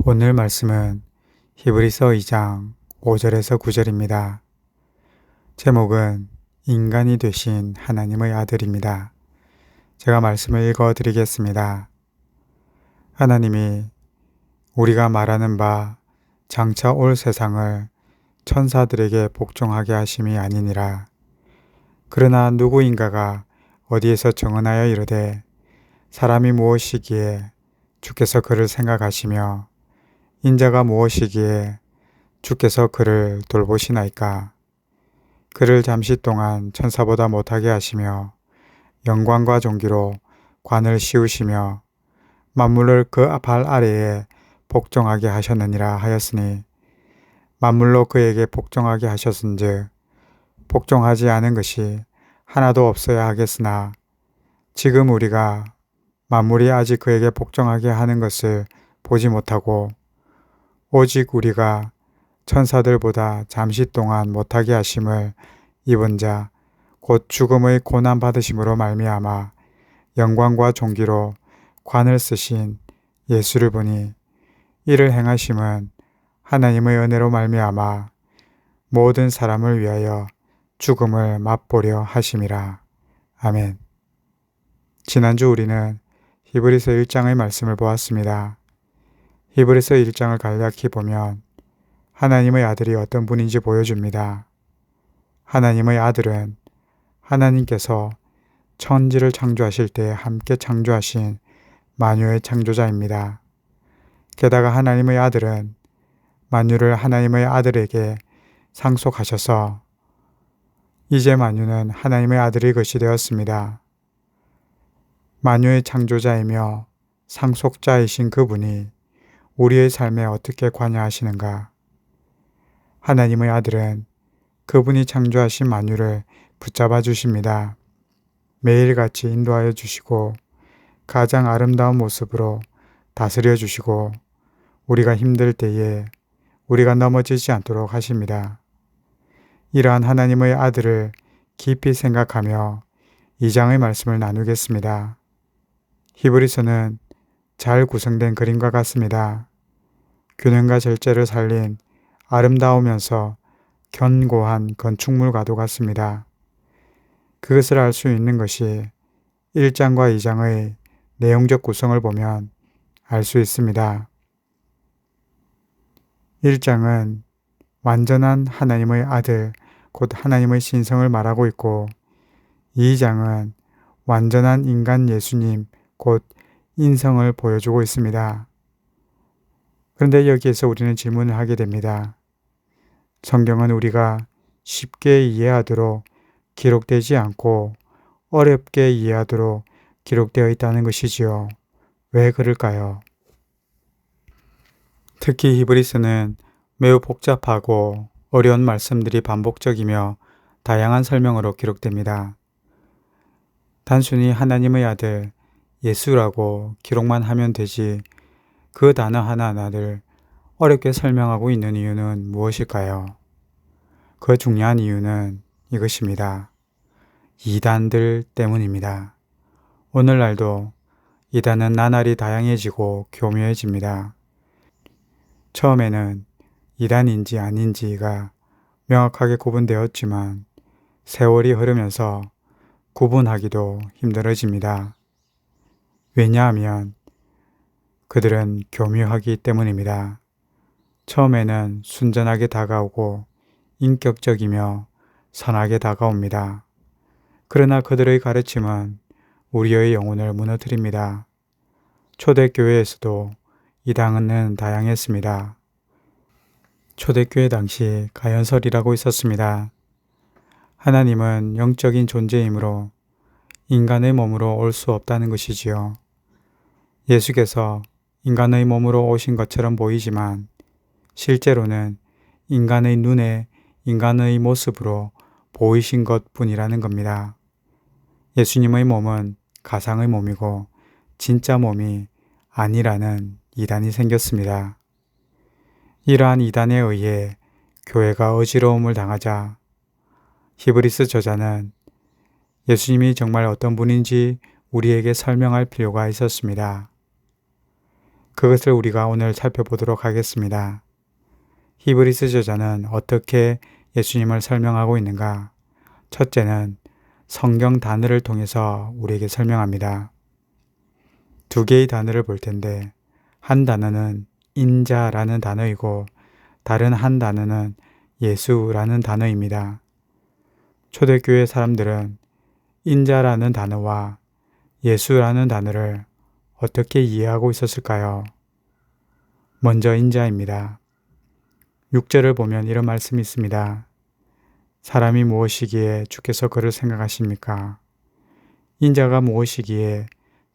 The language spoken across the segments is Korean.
오늘 말씀은 히브리서 2장 5절에서 9절입니다. 제목은 인간이 되신 하나님의 아들입니다. 제가 말씀을 읽어 드리겠습니다. 하나님이 우리가 말하는 바 장차 올 세상을 천사들에게 복종하게 하심이 아니니라. 그러나 누구인가가 어디에서 정언하여 이르되 사람이 무엇이기에 주께서 그를 생각하시며 인자가 무엇이기에 주께서 그를 돌보시나이까. 그를 잠시 동안 천사보다 못하게 하시며 영광과 존귀로 관을 씌우시며 만물을 그 발 아래에 복종하게 하셨느니라 하였으니 만물로 그에게 복종하게 하셨은즉 복종하지 않은 것이 하나도 없어야 하겠으나 지금 우리가 만물이 아직 그에게 복종하게 하는 것을 보지 못하고 오직 우리가 천사들보다 잠시 동안 못하게 하심을 입은 자 곧 죽음의 고난 받으심으로 말미암아 영광과 존귀로 관을 쓰신 예수를 보니 이를 행하심은 하나님의 은혜로 말미암아 모든 사람을 위하여 죽음을 맛보려 하심이라. 아멘. 지난주 우리는 히브리서 1장의 말씀을 보았습니다. 히브리서 1장을 간략히 보면 하나님의 아들이 어떤 분인지 보여줍니다. 하나님의 아들은 하나님께서 천지를 창조하실 때 함께 창조하신 만유의 창조자입니다. 게다가 하나님의 아들은 만유를 하나님의 아들에게 상속하셔서 이제 만유는 하나님의 아들의 것이 되었습니다. 만유의 창조자이며 상속자이신 그분이 우리의 삶에 어떻게 관여하시는가? 하나님의 아들은 그분이 창조하신 만유를 붙잡아 주십니다. 매일같이 인도하여 주시고 가장 아름다운 모습으로 다스려 주시고 우리가 힘들 때에 우리가 넘어지지 않도록 하십니다. 이러한 하나님의 아들을 깊이 생각하며 2장의 말씀을 나누겠습니다. 히브리서는 잘 구성된 그림과 같습니다. 균형과 절제를 살린 아름다우면서 견고한 건축물과도 같습니다. 그것을 알 수 있는 것이 1장과 2장의 내용적 구성을 보면 알 수 있습니다. 1장은 완전한 하나님의 아들, 곧 하나님의 신성을 말하고 있고 2장은 완전한 인간 예수님, 곧 인성을 보여주고 있습니다. 그런데 여기에서 우리는 질문을 하게 됩니다. 성경은 우리가 쉽게 이해하도록 기록되지 않고 어렵게 이해하도록 기록되어 있다는 것이지요. 왜 그럴까요? 특히 히브리서는 매우 복잡하고 어려운 말씀들이 반복적이며 다양한 설명으로 기록됩니다. 단순히 하나님의 아들 예수라고 기록만 하면 되지 그 단어 하나하나를 어렵게 설명하고 있는 이유는 무엇일까요? 그 중요한 이유는 이것입니다. 이단들 때문입니다. 오늘날도 이단은 나날이 다양해지고 교묘해집니다. 처음에는 이단인지 아닌지가 명확하게 구분되었지만 세월이 흐르면서 구분하기도 힘들어집니다. 왜냐하면 그들은 교묘하기 때문입니다. 처음에는 순전하게 다가오고 인격적이며 선하게 다가옵니다. 그러나 그들의 가르침은 우리의 영혼을 무너뜨립니다. 초대교회에서도 이단은 다양했습니다. 초대교회 당시 가연설이라고 있었습니다. 하나님은 영적인 존재이므로 인간의 몸으로 올 수 없다는 것이지요. 예수께서 인간의 몸으로 오신 것처럼 보이지만 실제로는 인간의 눈에 인간의 모습으로 보이신 것뿐이라는 겁니다. 예수님의 몸은 가상의 몸이고 진짜 몸이 아니라는 이단이 생겼습니다. 이러한 이단에 의해 교회가 어지러움을 당하자 히브리서 저자는 예수님이 정말 어떤 분인지 우리에게 설명할 필요가 있었습니다. 그것을 우리가 오늘 살펴보도록 하겠습니다. 히브리서 저자는 어떻게 예수님을 설명하고 있는가? 첫째는 성경 단어를 통해서 우리에게 설명합니다. 두 개의 단어를 볼 텐데 한 단어는 인자라는 단어이고 다른 한 단어는 예수라는 단어입니다. 초대교회 사람들은 인자라는 단어와 예수라는 단어를 어떻게 이해하고 있었을까요? 먼저 인자입니다. 6절을 보면 이런 말씀이 있습니다. 사람이 무엇이기에 주께서 그를 생각하십니까? 인자가 무엇이기에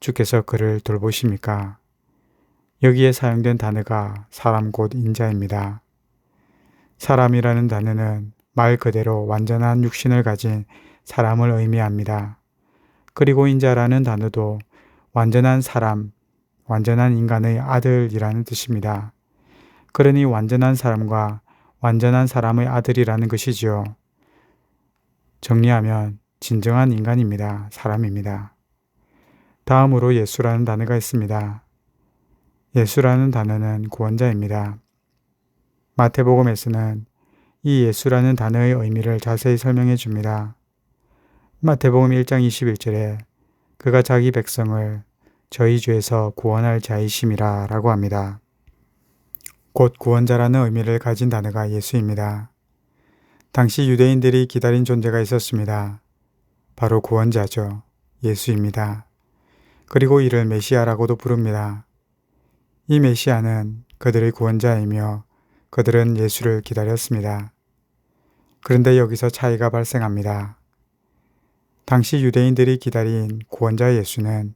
주께서 그를 돌보십니까? 여기에 사용된 단어가 사람 곧 인자입니다. 사람이라는 단어는 말 그대로 완전한 육신을 가진 사람을 의미합니다. 그리고 인자라는 단어도 완전한 사람, 완전한 인간의 아들이라는 뜻입니다. 그러니 완전한 사람과 완전한 사람의 아들이라는 것이지요. 정리하면 진정한 인간입니다. 사람입니다. 다음으로 예수라는 단어가 있습니다. 예수라는 단어는 구원자입니다. 마태복음에서는 이 예수라는 단어의 의미를 자세히 설명해 줍니다. 마태복음 1장 21절에 그가 자기 백성을 저희 죄에서 구원할 자이심이라 라고 합니다. 곧 구원자라는 의미를 가진 단어가 예수입니다. 당시 유대인들이 기다린 존재가 있었습니다. 바로 구원자죠. 예수입니다. 그리고 이를 메시아라고도 부릅니다. 이 메시아는 그들의 구원자이며 그들은 예수를 기다렸습니다. 그런데 여기서 차이가 발생합니다. 당시 유대인들이 기다린 구원자 예수는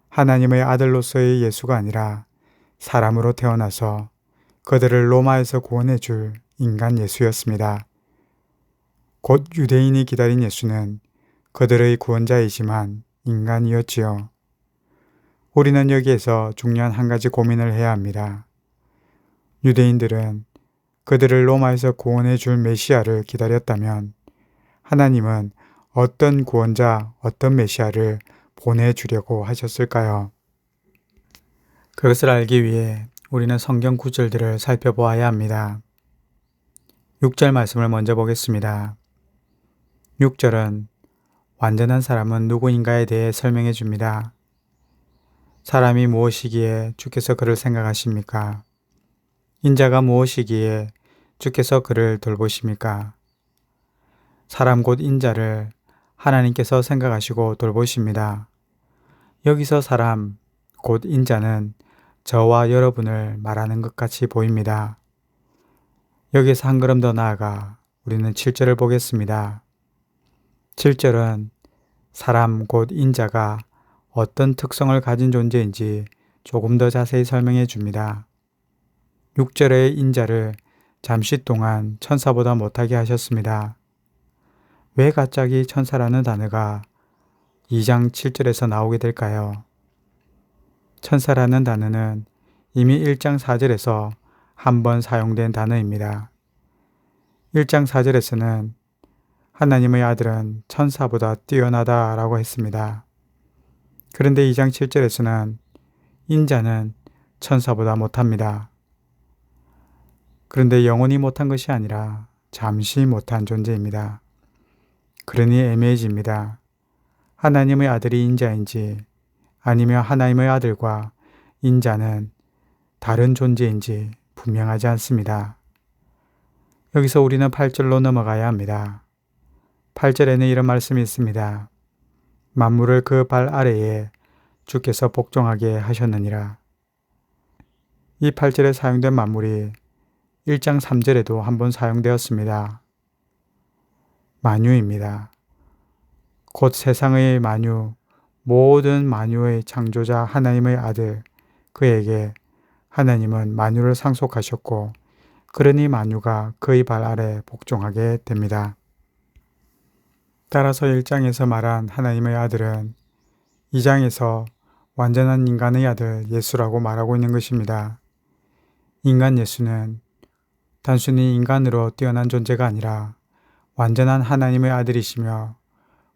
하나님의 아들로서의 예수가 아니라 사람으로 태어나서 그들을 로마에서 구원해 줄 인간 예수였습니다. 곧 유대인이 기다린 예수는 그들의 구원자이지만 인간이었지요. 우리는 여기에서 중요한 한 가지 고민을 해야 합니다. 유대인들은 그들을 로마에서 구원해 줄 메시아를 기다렸다면 하나님은 어떤 구원자, 어떤 메시아를 보내주려고 하셨을까요? 그것을 알기 위해 우리는 성경 구절들을 살펴보아야 합니다. 6절 말씀을 먼저 보겠습니다. 6절은 완전한 사람은 누구인가에 대해 설명해 줍니다. 사람이 무엇이기에 주께서 그를 생각하십니까? 인자가 무엇이기에 주께서 그를 돌보십니까? 사람 곧 인자를 하나님께서 생각하시고 돌보십니다. 여기서 사람 곧 인자는 저와 여러분을 말하는 것 같이 보입니다. 여기서 한 걸음 더 나아가 우리는 7절을 보겠습니다. 7절은 사람 곧 인자가 어떤 특성을 가진 존재인지 조금 더 자세히 설명해 줍니다. 6절의 인자를 잠시 동안 천사보다 못하게 하셨습니다. 왜 갑자기 천사라는 단어가 2장 7절에서 나오게 될까요? 천사라는 단어는 이미 1장 4절에서 한 번 사용된 단어입니다. 1장 4절에서는 하나님의 아들은 천사보다 뛰어나다라고 했습니다. 그런데 2장 7절에서는 인자는 천사보다 못합니다. 그런데 영원히 못한 것이 아니라 잠시 못한 존재입니다. 그러니 애매해집니다. 하나님의 아들이 인자인지 아니면 하나님의 아들과 인자는 다른 존재인지 분명하지 않습니다. 여기서 우리는 8절로 넘어가야 합니다. 8절에는 이런 말씀이 있습니다. 만물을 그 발 아래에 주께서 복종하게 하셨느니라. 이 8절에 사용된 만물이 1장 3절에도 한번 사용되었습니다. 만유입니다. 곧 세상의 만유, 모든 만유의 창조자 하나님의 아들, 그에게 하나님은 만유를 상속하셨고 그러니 만유가 그의 발 아래 복종하게 됩니다. 따라서 1장에서 말한 하나님의 아들은 2장에서 완전한 인간의 아들 예수라고 말하고 있는 것입니다. 인간 예수는 단순히 인간으로 뛰어난 존재가 아니라 완전한 하나님의 아들이시며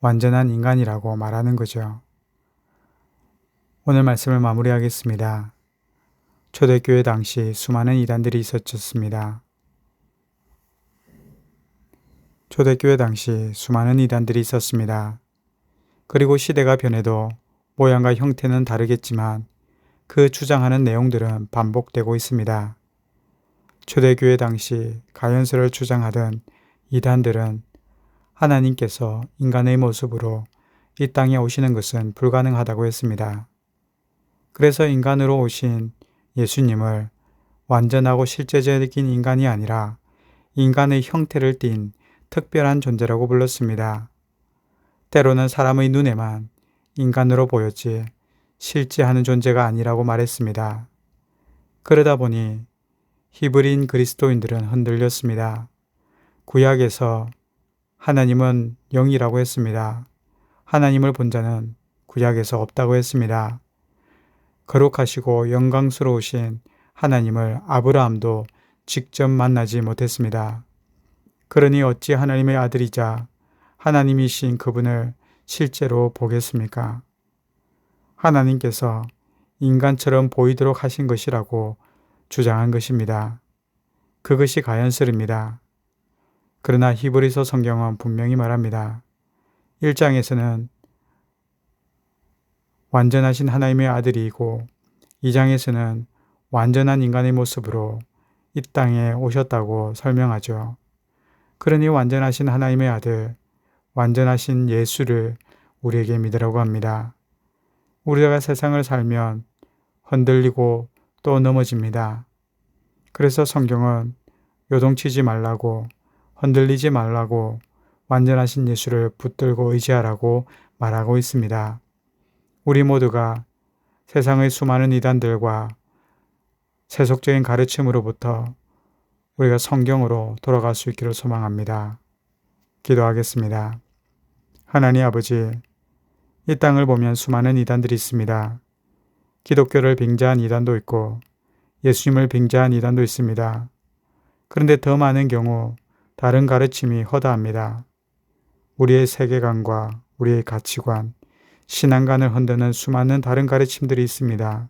완전한 인간이라고 말하는 거죠. 오늘 말씀을 마무리하겠습니다. 초대교회 당시 수많은 이단들이 있었습니다. 초대교회 당시 수많은 이단들이 있었습니다. 그리고 시대가 변해도 모양과 형태는 다르겠지만 그 주장하는 내용들은 반복되고 있습니다. 초대교회 당시 가연설을 주장하던 이단들은 하나님께서 인간의 모습으로 이 땅에 오시는 것은 불가능하다고 했습니다. 그래서 인간으로 오신 예수님을 완전하고 실제적인 인간이 아니라 인간의 형태를 띤 특별한 존재라고 불렀습니다. 때로는 사람의 눈에만 인간으로 보였지 실제 하는 존재가 아니라고 말했습니다. 그러다 보니 히브리인 그리스도인들은 흔들렸습니다. 구약에서 하나님은 영이라고 했습니다. 하나님을 본 자는 구약에서 없다고 했습니다. 거룩하시고 영광스러우신 하나님을 아브라함도 직접 만나지 못했습니다. 그러니 어찌 하나님의 아들이자 하나님이신 그분을 실제로 보겠습니까? 하나님께서 인간처럼 보이도록 하신 것이라고 주장한 것입니다. 그것이 가연설입니다. 그러나 히브리서 성경은 분명히 말합니다. 1장에서는 완전하신 하나님의 아들이고 2장에서는 완전한 인간의 모습으로 이 땅에 오셨다고 설명하죠. 그러니 완전하신 하나님의 아들, 완전하신 예수를 우리에게 믿으라고 합니다. 우리가 세상을 살면 흔들리고 또 넘어집니다. 그래서 성경은 요동치지 말라고, 흔들리지 말라고 완전하신 예수를 붙들고 의지하라고 말하고 있습니다. 우리 모두가 세상의 수많은 이단들과 세속적인 가르침으로부터 우리가 성경으로 돌아갈 수 있기를 소망합니다. 기도하겠습니다. 하나님 아버지, 이 땅을 보면 수많은 이단들이 있습니다. 기독교를 빙자한 이단도 있고 예수님을 빙자한 이단도 있습니다. 그런데 더 많은 경우 다른 가르침이 허다합니다. 우리의 세계관과 우리의 가치관, 신앙관을 흔드는 수많은 다른 가르침들이 있습니다.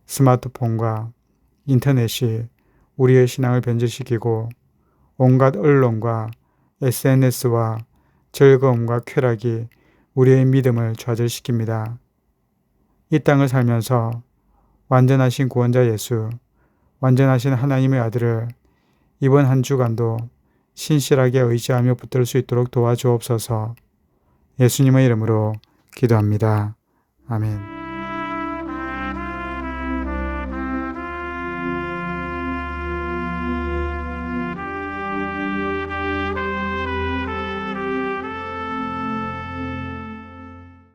스마트폰과 인터넷이 우리의 신앙을 변질시키고 온갖 언론과 SNS와 즐거움과 쾌락이 우리의 믿음을 좌절시킵니다. 이 땅을 살면서 완전하신 구원자 예수, 완전하신 하나님의 아들을 이번 한 주간도 신실하게 의지하며 붙들 수 있도록 도와주옵소서. 예수님의 이름으로 기도합니다. 아멘.